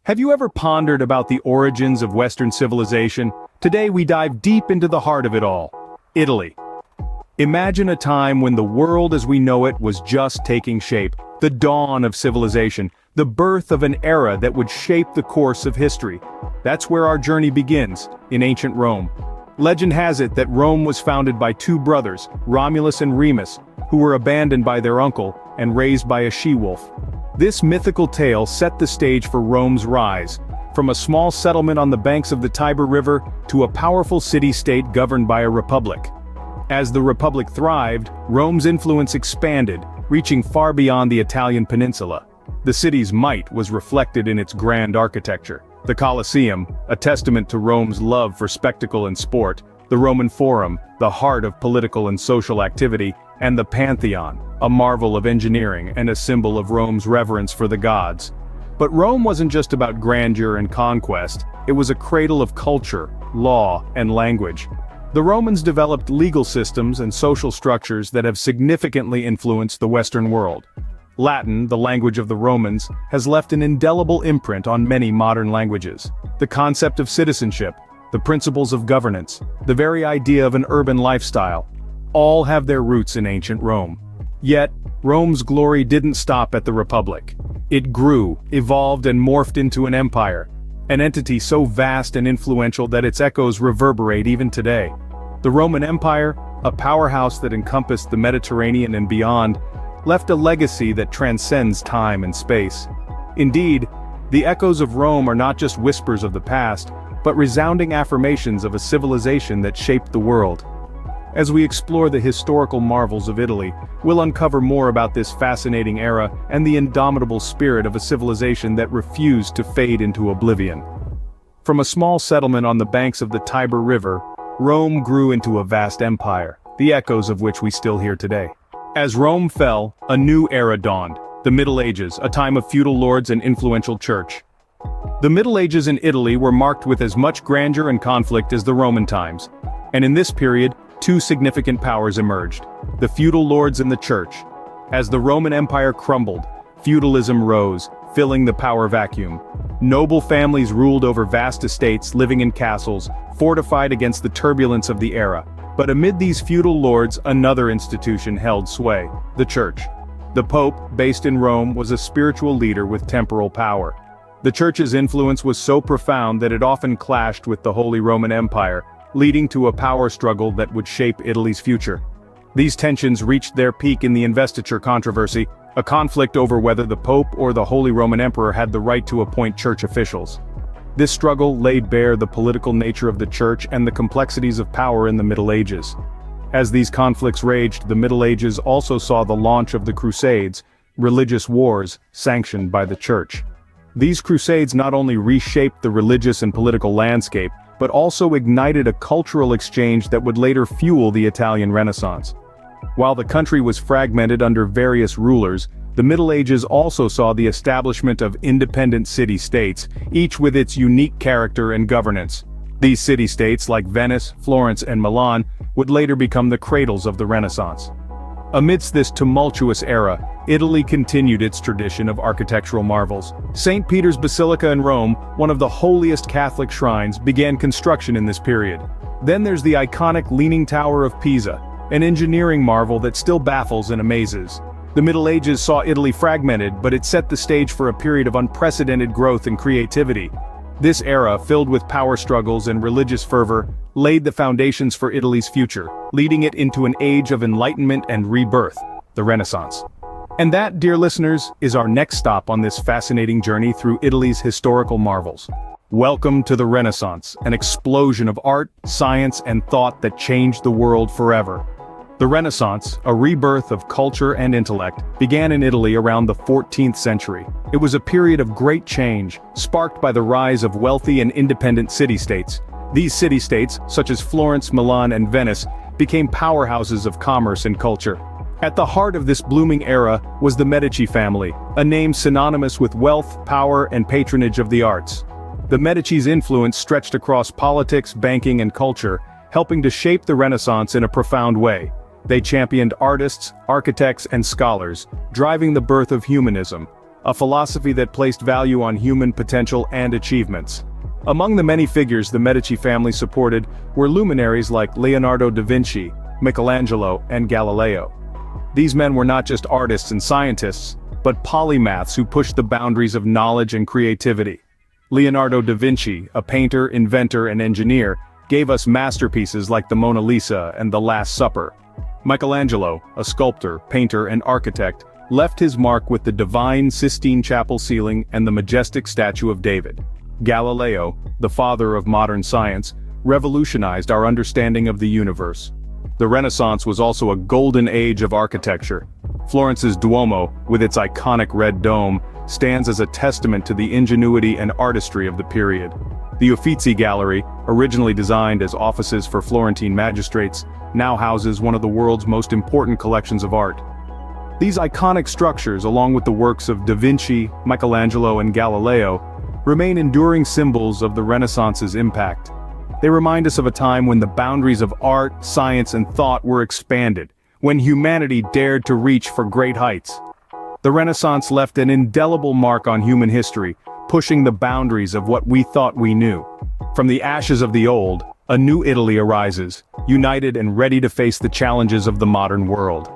Have you ever pondered about the origins of Western civilization? Today we dive deep into the heart of it all. Italy. Imagine a time when the world as we know it was just taking shape, the dawn of civilization, the birth of an era that would shape the course of history. That's where our journey begins, in ancient Rome. Legend has it that Rome was founded by two brothers, Romulus and Remus, who were abandoned by their uncle and raised by a she-wolf. This mythical tale set the stage for Rome's rise, from a small settlement on the banks of the Tiber River to a powerful city-state governed by a republic. As the republic thrived, Rome's influence expanded, reaching far beyond the Italian peninsula. The city's might was reflected in its grand architecture. The Colosseum, a testament to Rome's love for spectacle and sport, the Roman Forum, the heart of political and social activity, and the Pantheon, a marvel of engineering and a symbol of Rome's reverence for the gods. But Rome wasn't just about grandeur and conquest, it was a cradle of culture, law, and language. The Romans developed legal systems and social structures that have significantly influenced the Western world. Latin, the language of the Romans, has left an indelible imprint on many modern languages. The concept of citizenship, the principles of governance, the very idea of an urban lifestyle, all have their roots in ancient Rome. Yet, Rome's glory didn't stop at the Republic. It grew, evolved and morphed into an empire, an entity so vast and influential that its echoes reverberate even today. The Roman Empire, a powerhouse that encompassed the Mediterranean and beyond, left a legacy that transcends time and space. Indeed, the echoes of Rome are not just whispers of the past, but resounding affirmations of a civilization that shaped the world. As we explore the historical marvels of Italy, we'll uncover more about this fascinating era and the indomitable spirit of a civilization that refused to fade into oblivion. From a small settlement on the banks of the Tiber River, Rome grew into a vast empire, the echoes of which we still hear today. As Rome fell, a new era dawned, the Middle Ages, a time of feudal lords and influential church. The Middle Ages in Italy were marked with as much grandeur and conflict as the Roman times. And in this period, two significant powers emerged: the feudal lords and the church. As the Roman Empire crumbled, feudalism rose, filling the power vacuum. Noble families ruled over vast estates, living in castles, fortified against the turbulence of the era. But amid these feudal lords, another institution held sway: the church. The Pope, based in Rome, was a spiritual leader with temporal power. The church's influence was so profound that it often clashed with the Holy Roman Empire, leading to a power struggle that would shape Italy's future. These tensions reached their peak in the investiture controversy, a conflict over whether the Pope or the Holy Roman Emperor had the right to appoint church officials. This struggle laid bare the political nature of the church and the complexities of power in the Middle Ages. As these conflicts raged, the Middle Ages also saw the launch of the Crusades, religious wars sanctioned by the church. These crusades not only reshaped the religious and political landscape, but also ignited a cultural exchange that would later fuel the Italian Renaissance. While the country was fragmented under various rulers, the Middle Ages also saw the establishment of independent city-states, each with its unique character and governance. These city-states, like Venice, Florence, and Milan, would later become the cradles of the Renaissance. Amidst this tumultuous era, Italy continued its tradition of architectural marvels. St. Peter's Basilica in Rome, one of the holiest Catholic shrines, began construction in this period. Then there's the iconic Leaning Tower of Pisa, an engineering marvel that still baffles and amazes. The Middle Ages saw Italy fragmented, but it set the stage for a period of unprecedented growth and creativity. This era, filled with power struggles and religious fervor, laid the foundations for Italy's future, leading it into an age of enlightenment and rebirth, the Renaissance. And that, dear listeners, is our next stop on this fascinating journey through Italy's historical marvels. Welcome to the Renaissance, an explosion of art, science, and thought that changed the world forever. The Renaissance, a rebirth of culture and intellect, began in Italy around the 14th century. It was a period of great change, sparked by the rise of wealthy and independent city-states. These city-states, such as Florence, Milan, and Venice, became powerhouses of commerce and culture. At the heart of this blooming era was the Medici family, a name synonymous with wealth, power, and patronage of the arts. The Medici's influence stretched across politics, banking, and culture, helping to shape the Renaissance in a profound way. They championed artists, architects, and scholars, driving the birth of humanism. a philosophy that placed value on human potential and achievements. Among the many figures the Medici family supported were luminaries like Leonardo da Vinci, Michelangelo, and Galileo. These men were not just artists and scientists, but polymaths who pushed the boundaries of knowledge and creativity. Leonardo da Vinci, a painter, inventor, and engineer, gave us masterpieces like the Mona Lisa and the Last Supper. Michelangelo, a sculptor, painter, and architect, left his mark with the divine Sistine Chapel ceiling and the majestic statue of David. Galileo, the father of modern science, revolutionized our understanding of the universe. The Renaissance was also a golden age of architecture. Florence's Duomo, with its iconic red dome, stands as a testament to the ingenuity and artistry of the period. The Uffizi Gallery, originally designed as offices for Florentine magistrates, now houses one of the world's most important collections of art. These iconic structures, along with the works of Da Vinci, Michelangelo, and Galileo, remain enduring symbols of the Renaissance's impact. They remind us of a time when the boundaries of art, science, and thought were expanded, when humanity dared to reach for great heights. The Renaissance left an indelible mark on human history, pushing the boundaries of what we thought we knew. From the ashes of the old, a new Italy arises, united and ready to face the challenges of the modern world.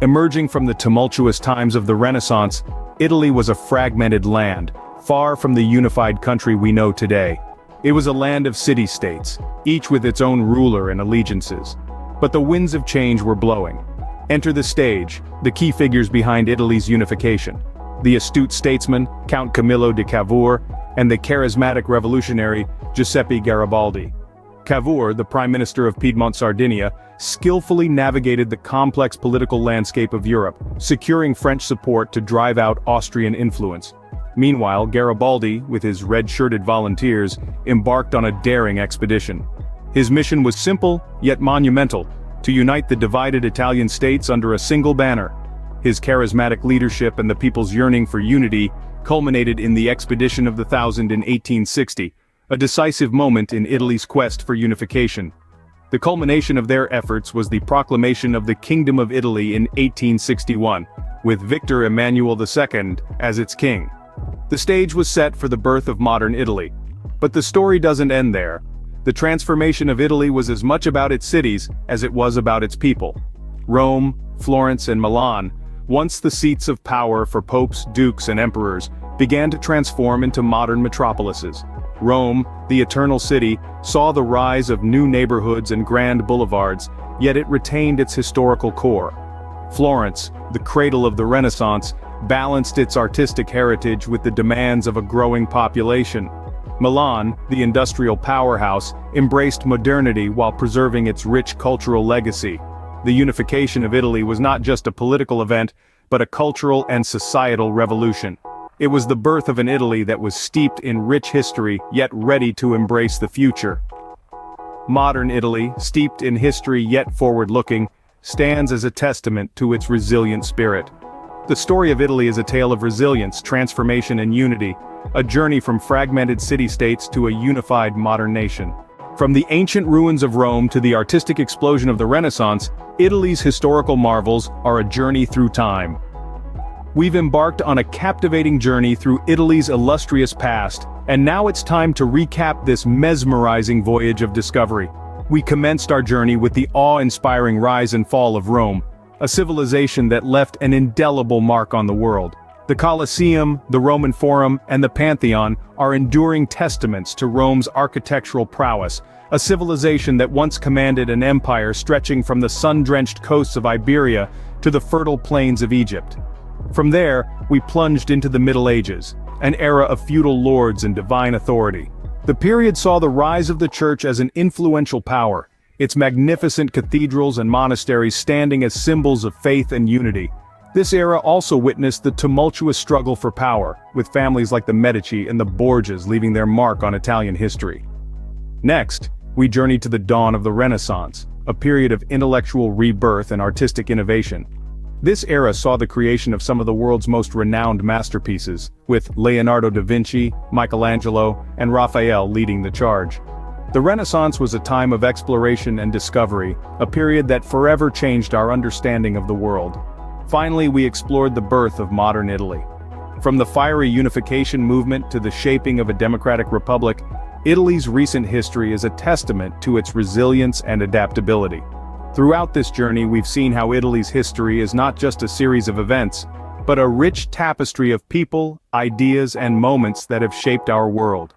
Emerging from the tumultuous times of the Renaissance, Italy was a fragmented land, far from the unified country we know today. It was a land of city-states, each with its own ruler and allegiances. But the winds of change were blowing. Enter the stage, the key figures behind Italy's unification. The astute statesman, Count Camillo de Cavour, and the charismatic revolutionary, Giuseppe Garibaldi. Cavour, the Prime Minister of Piedmont Sardinia, skillfully navigated the complex political landscape of Europe, securing French support to drive out Austrian influence. Meanwhile, Garibaldi, with his red-shirted volunteers, embarked on a daring expedition. His mission was simple, yet monumental, to unite the divided Italian states under a single banner. His charismatic leadership and the people's yearning for unity culminated in the Expedition of the Thousand in 1860, a decisive moment in Italy's quest for unification. The culmination of their efforts was the proclamation of the Kingdom of Italy in 1861, with Victor Emmanuel II as its king. The stage was set for the birth of modern Italy. But the story doesn't end there. The transformation of Italy was as much about its cities as it was about its people. Rome, Florence, and Milan, once the seats of power for popes, dukes, and emperors, began to transform into modern metropolises. Rome, the eternal city, saw the rise of new neighborhoods and grand boulevards, yet it retained its historical core. Florence, the cradle of the Renaissance, balanced its artistic heritage with the demands of a growing population. Milan, the industrial powerhouse, embraced modernity while preserving its rich cultural legacy. The unification of Italy was not just a political event, but a cultural and societal revolution. It was the birth of an Italy that was steeped in rich history, yet ready to embrace the future. Modern Italy, steeped in history yet forward-looking, stands as a testament to its resilient spirit. The story of Italy is a tale of resilience, transformation, and unity, a journey from fragmented city-states to a unified modern nation. From the ancient ruins of Rome to the artistic explosion of the Renaissance, Italy's historical marvels are a journey through time. We've embarked on a captivating journey through Italy's illustrious past, and now it's time to recap this mesmerizing voyage of discovery. We commenced our journey with the awe-inspiring rise and fall of Rome, a civilization that left an indelible mark on the world. The Colosseum, the Roman Forum, and the Pantheon are enduring testaments to Rome's architectural prowess, a civilization that once commanded an empire stretching from the sun-drenched coasts of Iberia to the fertile plains of Egypt. From there, we plunged into the Middle Ages, an era of feudal lords and divine authority. The period saw the rise of the Church as an influential power, its magnificent cathedrals and monasteries standing as symbols of faith and unity. This era also witnessed the tumultuous struggle for power, with families like the Medici and the Borgias leaving their mark on Italian history. Next, we journeyed to the dawn of the Renaissance, a period of intellectual rebirth and artistic innovation. This era saw the creation of some of the world's most renowned masterpieces, with Leonardo da Vinci, Michelangelo, and Raphael leading the charge. The Renaissance was a time of exploration and discovery, a period that forever changed our understanding of the world. Finally, we explored the birth of modern Italy, From the fiery unification movement to the shaping of a democratic republic, Italy's recent history is a testament to its resilience and adaptability. Throughout this journey, we've seen how Italy's history is not just a series of events, but a rich tapestry of people, ideas, and moments that have shaped our world.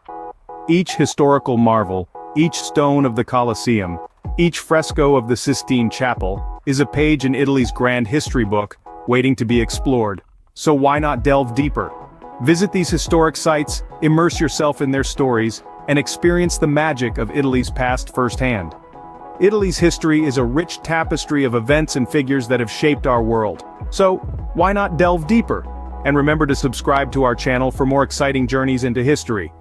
Each historical marvel, each stone of the Colosseum, each fresco of the Sistine Chapel, is a page in Italy's grand history book, waiting to be explored. So why not delve deeper? Visit these historic sites, immerse yourself in their stories, and experience the magic of Italy's past firsthand. Italy's history is a rich tapestry of events and figures that have shaped our world. So, why not delve deeper? And remember to subscribe to our channel for more exciting journeys into history.